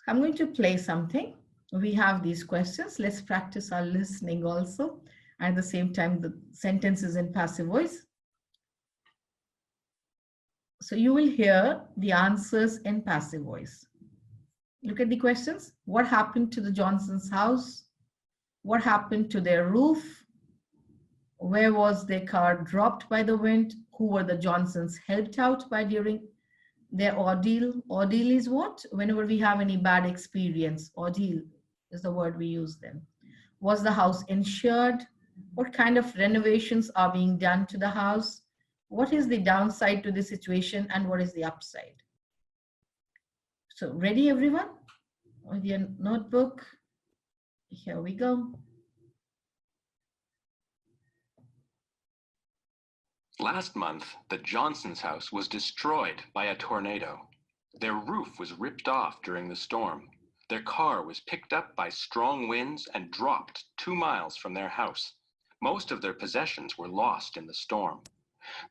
I'm going to play something. We have these questions. Let's practice our listening also. And at the same time, the sentence is in passive voice. So you will hear the answers in passive voice. Look at the questions. What happened to the Johnson's house? What happened to their roof? Where was their car dropped by the wind? Who were the Johnsons helped out by during their ordeal? Ordeal is what? Whenever we have any bad experience, ordeal is the word we use then. Was the house insured? What kind of renovations are being done to the house? What is the downside to the situation and what is the upside? So ready everyone? With your notebook. Here we go. Last month, the Johnsons' house was destroyed by a tornado. Their roof was ripped off during the storm. Their car was picked up by strong winds and dropped 2 miles from their house. Most of their possessions were lost in the storm.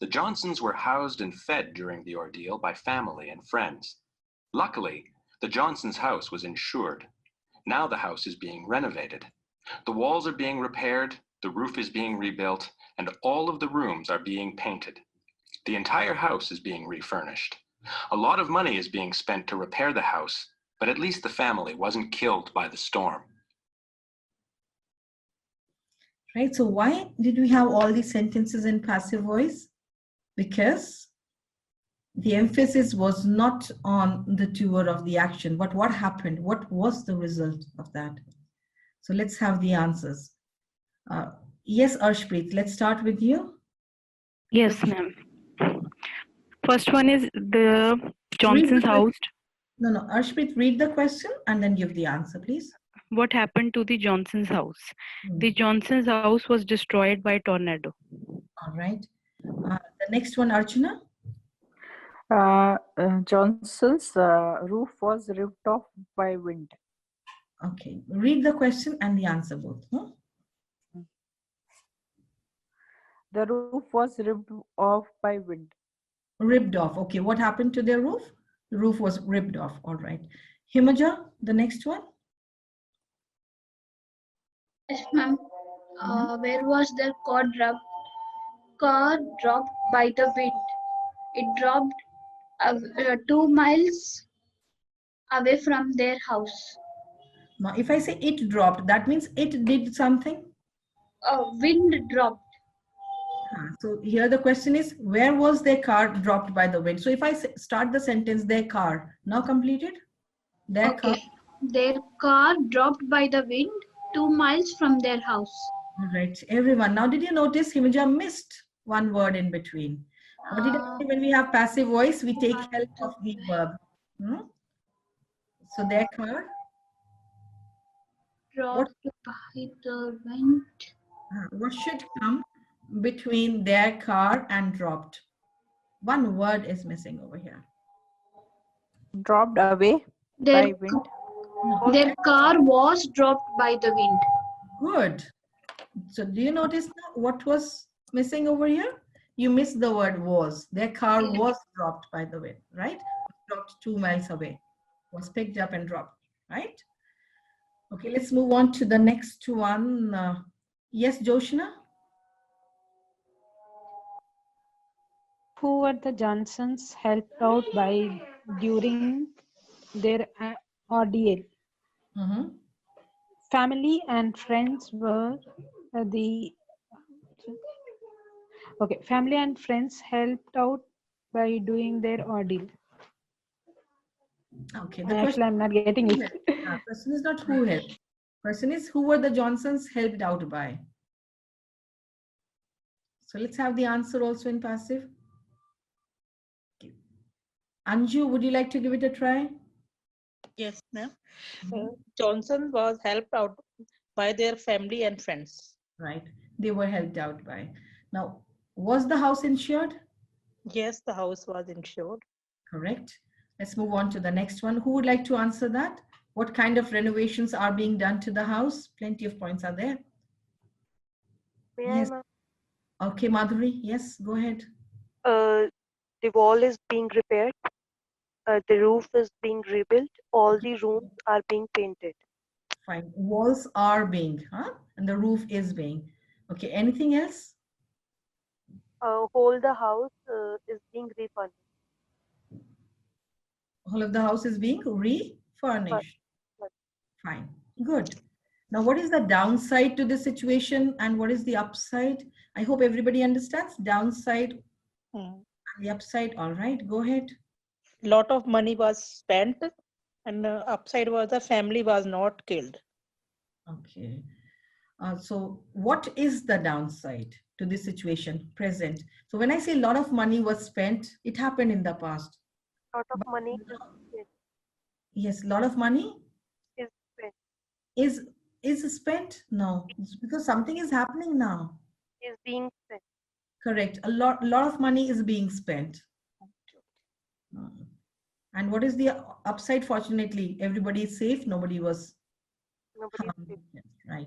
The Johnsons were housed and fed during the ordeal by family and friends. Luckily, the Johnsons' house was insured. Now the house is being renovated. The walls are being repaired, the roof is being rebuilt, and all of the rooms are being painted. The entire house is being refurnished. A lot of money is being spent to repair the house, but at least the family wasn't killed by the storm. Right, so why did we have all these sentences in passive voice? Because the emphasis was not on the doer of the action, but what happened, what was the result of that? So let's have the answers. Yes, Arshpreet, let's start with you. Yes, ma'am. First one is the Johnson's house. No, Arshpreet, read the question and then give the answer, please. What happened to the Johnson's house? The Johnson's house was destroyed by a tornado. All right. The next one, Archana. Johnson's roof was ripped off by wind. Okay, read the question and the answer both. Huh? The roof was ripped off by wind. Ripped off. Okay, what happened to their roof? The roof was ripped off. All right. Himaja, the next one. Yes, ma'am. Where was their car dropped? Car dropped by the wind. It dropped 2 miles away from their house. Now, if I say it dropped, that means it did something? Wind dropped. So here the question is, where was their car dropped by the wind? So if I start the sentence, their car, now completed? Their car. Their car dropped by the wind 2 miles from their house. All right, everyone. Now, did you notice Himaja missed one word in between? What did I say when we have passive voice? We take help of the verb. So their car dropped by the wind. What should come between their car and dropped? One word is missing over here. Dropped away by wind. Their car was dropped by the wind. Good. So do you notice now what was missing over here? You missed the word was. Their car was dropped by the wind, right? Dropped 2 miles away. Was picked up and dropped, right? Okay, let's move on to the next one. Yes, Joshna? Who were the Johnsons helped out by during their ordeal? Family and friends were family and friends helped out by doing their ordeal. Okay, actually I'm not getting it. Question is not who helped. Question is who were the Johnsons helped out by. So let's have the answer also in passive. Okay. Anju, would you like to give it a try? Yes, ma'am. Johnson was helped out by their family and friends. Right, they were helped out by. Now, was the house insured? Yes, the house was insured. Correct. Let's move on to the next one. Who would like to answer that? What kind of renovations are being done to the house? Plenty of points are there. Yes. Okay, Madhuri, yes, go ahead. The wall is being repaired. The roof is being rebuilt. All the rooms are being painted. Fine. Walls are being, huh? And the roof is being. Okay, anything else? Whole the house is being refurnished. All of the house is being refurnished. Fine. Good. Now, what is the downside to this situation and what is the upside? I hope everybody understands downside and the upside. All right, go ahead. Lot of money was spent, and upside was the family was not killed. Okay. So what is the downside to this situation present? So when I say a lot of money was spent, it happened in the past. Lot of But money is spent. yes, a lot of money Is spent. is spent? No, it's because something is happening now. Is being spent. Correct. A lot of money is being spent. And what is the upside? Fortunately, everybody is safe. Nobody was Nobody is harmed. safe. Yes, right.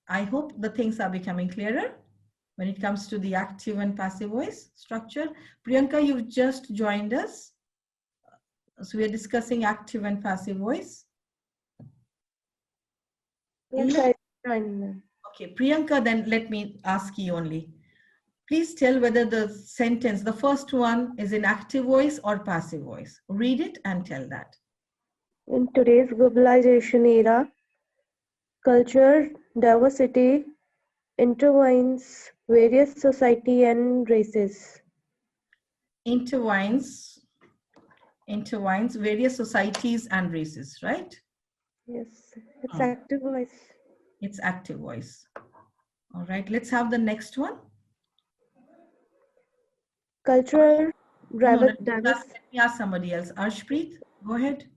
I hope the things are becoming clearer when it comes to the active and passive voice structure. Priyanka, you've just joined us. So we are discussing active and passive voice. Yes, I joined. Okay, Priyanka, then let me ask you only. Please tell whether the sentence, the first one, is in active voice or passive voice. Read it and tell that. In today's globalization era, culture diversity intertwines various society and races. Intertwines various societies and races, right? Yes, it's active voice. It's active voice. All right, let's have the next one. Cultural No, let diversity. me ask somebody else. Arshpreet, go ahead.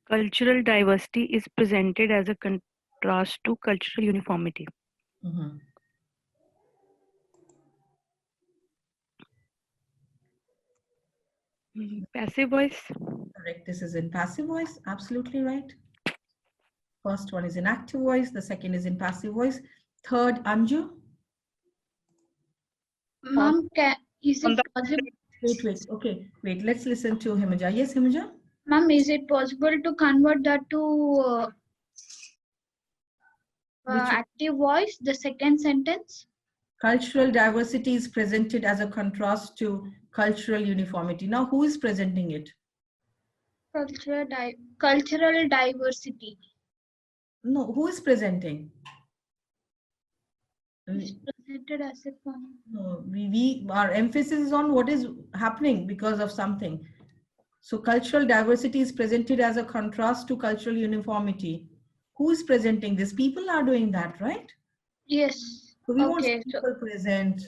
Cultural diversity is presented as a contrast to cultural uniformity. Mm-hmm. Passive voice. Correct. This is in passive voice. Absolutely right. First one is in active voice. The second is in passive voice. Third, Anju. Mom, is it possible? Wait. Okay, wait. Let's listen to Himaja. Yes, Himaja? Mom, is it possible to convert that to active voice, the second sentence? Cultural diversity is presented as a contrast to cultural uniformity. Now, who is presenting it? Cultural diversity. No, who is presenting? It's presented as a No, our emphasis is on what is happening because of something. So cultural diversity is presented as a contrast to cultural uniformity. Who is presenting this? People are doing that, right? Yes. So we won't Okay. say people present.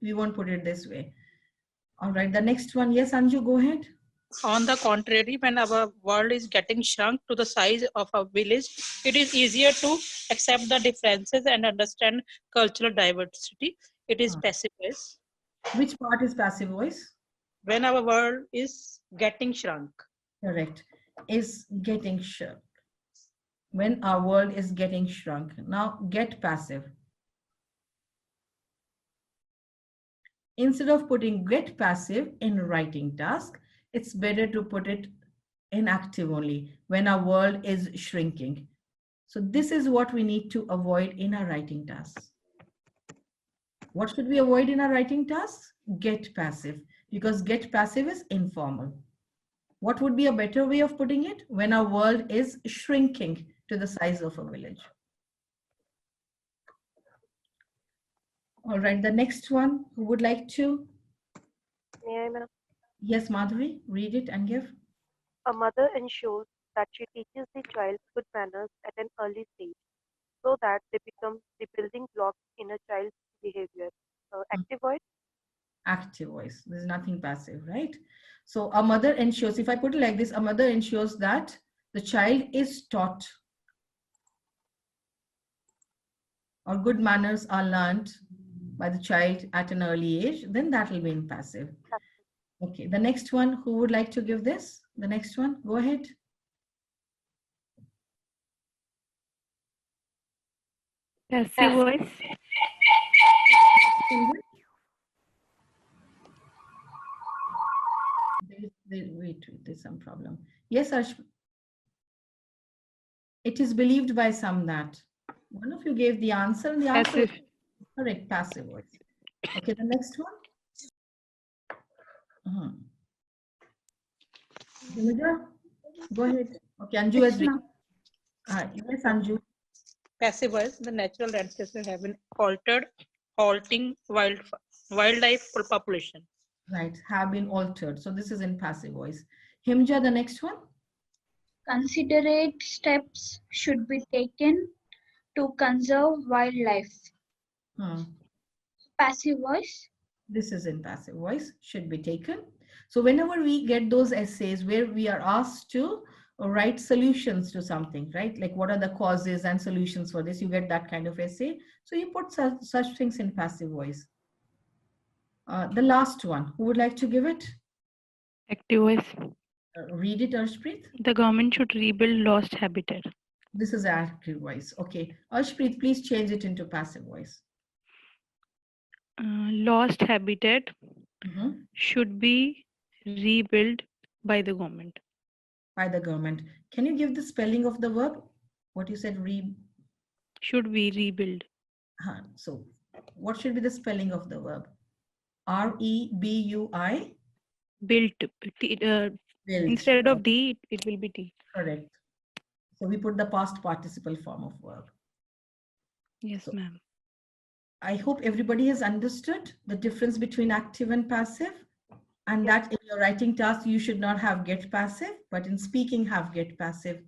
We won't put it this way. All right, the next one. Yes, Anju, go ahead. On the contrary, when our world is getting shrunk to the size of a village, it is easier to accept the differences and understand cultural diversity. It is passive voice. Which part is passive voice? When our world is getting shrunk. Correct. Is getting shrunk. When our world is getting shrunk. Now get passive. Instead of putting get passive in writing task, it's better to put it in active only when our world is shrinking. So this is what we need to avoid in our writing tasks. What should we avoid in our writing tasks? Get passive, because get passive is informal. What would be a better way of putting it? When our world is shrinking to the size of a village. All right, the next one, who would like to? May I, ma'am? Yes, Madhuri, read it and give. A mother ensures that she teaches the child good manners at an early stage so that they become the building blocks in a child's behavior. Active voice? Active voice. There's nothing passive, right? So a mother ensures, if I put it like this, a mother ensures that the child is taught or good manners are learned by the child at an early age, then that will be in passive. Okay, the next one, who would like to give this? The next one, go ahead. Passive voice. wait, there's some problem. Yes, Arsh. It is believed by some that. One of you gave the answer, and the answer is Passive. correct, passive voice. Okay, the next one. Himaja, go ahead. Okay, Anju has Yes, ma'am. yes, Anju. Passive voice, the natural landscapes have been altered, halting wildlife population. Right, have been altered. So this is in passive voice. Himja, the next one. Considerate steps should be taken to conserve wildlife. Passive voice. This is in passive voice, should be taken. So whenever we get those essays where we are asked to write solutions to something, right? Like what are the causes and solutions for this? You get that kind of essay. So you put such things in passive voice. The last one, who would like to give it? Active voice. Read it, Arshpreet. The government should rebuild lost habitat. This is active voice. Okay. Arshpreet, please change it into passive voice. Lost habitat should be rebuilt by the government. By the government. Can you give the spelling of the verb? What you said, should be rebuild. So what should be the spelling of the verb? R-E-B-U-I? Built. Built. Instead of D, it will be T. Correct. So we put the past participle form of verb. Yes, ma'am. I hope everybody has understood the difference between active and passive, and that in your writing task, you should not have get passive, but in speaking have get passive.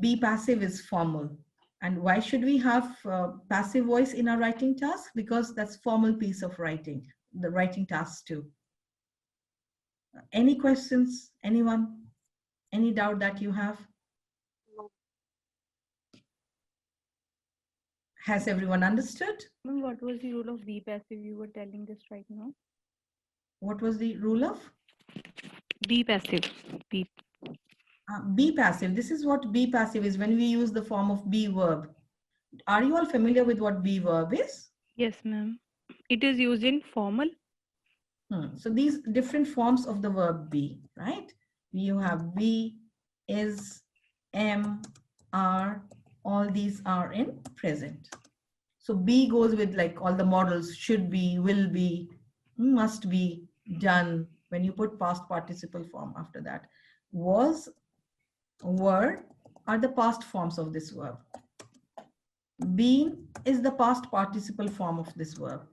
Be passive is formal. And why should we have passive voice in our writing task? Because that's formal piece of writing, the writing task too. Any questions, anyone? Any doubt that you have? No. Has everyone understood? What was the rule of be passive? You were telling this right now. What was the rule of? Be passive. Be passive. This is what be passive is when we use the form of be verb. Are you all familiar with what be verb is? Yes, ma'am. It is used in formal. So these different forms of the verb be, right? You have be, is, am, are, all these are in present. So be goes with like all the models, should be, will be, must be, done. When you put past participle form after that. Was, were are the past forms of this verb. Being is the past participle form of this verb.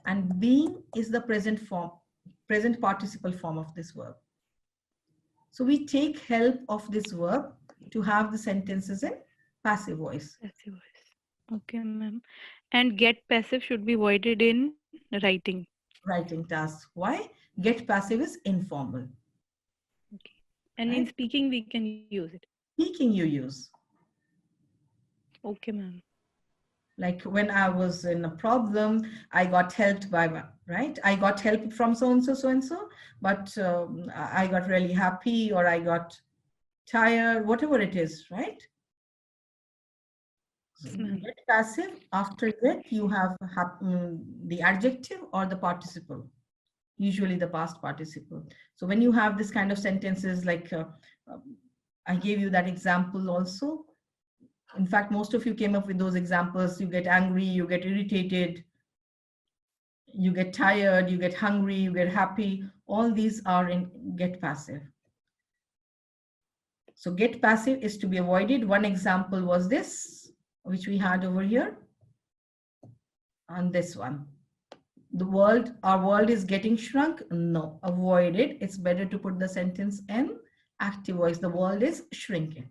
And being is the present participle form of this verb. So we take help of this verb to have the sentences in passive voice. Passive voice. Okay, ma'am. And get passive should be avoided in writing. Writing tasks. Why? Get passive is informal. Okay. And in speaking, we can use it. Speaking you use. Okay, ma'am. Like when I was in a problem, I got helped by, right? I got help from so-and-so, but I got really happy or I got tired, whatever it is, right? So get passive, after get, you have the adjective or the participle, usually the past participle. So when you have this kind of sentences, like I gave you that example also. In fact, most of you came up with those examples. You get angry, you get irritated, you get tired, you get hungry, you get happy. All these are in get passive. So get passive is to be avoided. One example was this, which we had over here. And this one. Our world is getting shrunk. No, avoid it. It's better to put the sentence in active voice. The world is shrinking.